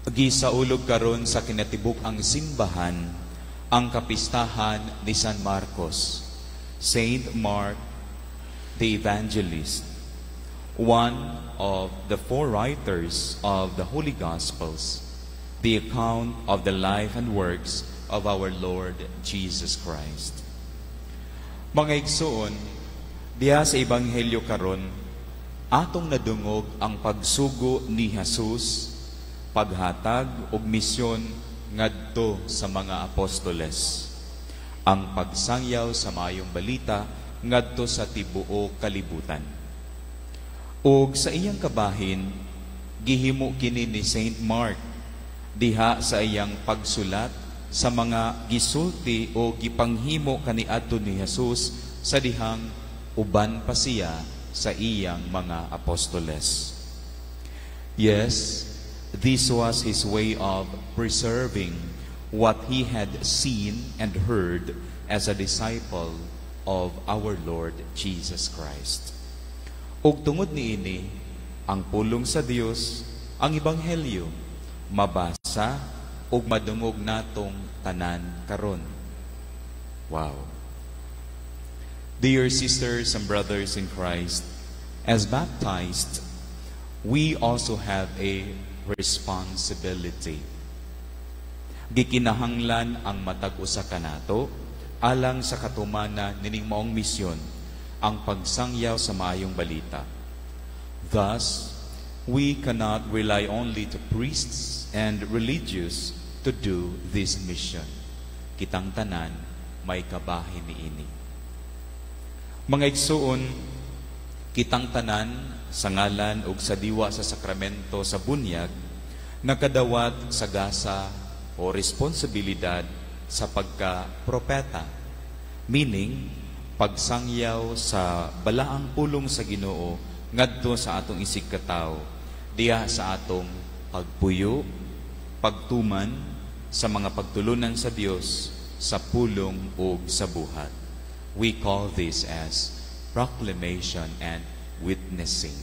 Gisaulog karon sa kinatibuk ang simbahan ang kapistahan ni San Marcos, Saint Mark the Evangelist, one of the four writers of the Holy Gospels, the account of the life and works of our Lord Jesus Christ. Mga igsoon, diha sa Ebanghelyo karon, atong nadungog ang pagsugo ni Jesus, paghatag og misyon ngadto sa mga apostoles, ang pagsangyaw sa maayong balita ngadto sa tibuok kalibutan. Ug sa iyang kabahin, gihimo kini ni Saint Mark diha sa iyang pagsulat sa mga gisulti o gipanghimo kaniadto ni Jesus sa dihang uban pa siya sa iyang mga apostoles. Yes, this was his way of preserving what he had seen and heard as a disciple of our Lord Jesus Christ. Ug tungod niini, ang pulong sa Dios, ang Ebanghelyo, mabasa ug madungog natong tanan karon. Wow. Dear sisters and brothers in Christ, as baptized, we also have a responsibility. Gikinahanglan ang matag usa kanato alang sa katumana nining maong misyon, ang pagsangyaw sa maayong balita. Thus, we cannot rely only to priests and religious to do this mission. Kitang tanan may kabahin niini. Mga igsuon, kitang tanan sa ngalan ug sa diwa sa sakramento sa bunyag, nakadawat sa gasa o responsibilidad sa pagka-propeta, meaning pagsangyaw sa balaang pulong sa Ginoo ngadto sa atong isig katawo, diha sa atong pagpuyo, pagtuman sa mga pagtulunan sa Dios sa pulong ug sa buhat. We call this as proclamation and witnessing.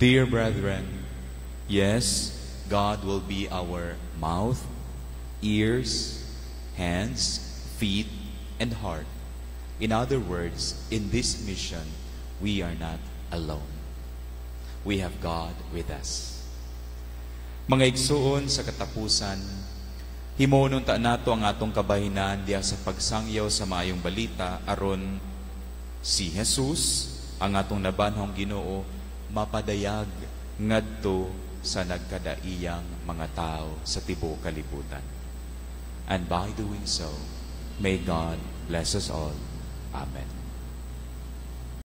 Dear brethren, yes, God will be our mouth, ears, hands, feet, and heart. In other words, in this mission, we are not alone. We have God with us. Mga igsuon sa katapusan, himunon ta nato ang atong kabahinan diya sa pagsangyaw sa maayong balita aron si Jesus, ang atong nabanhong Ginoo, mapadayag ngadto sa nagkadaiyang mga tao sa tibuok kalibutan. And by doing so, may God bless us all. Amen.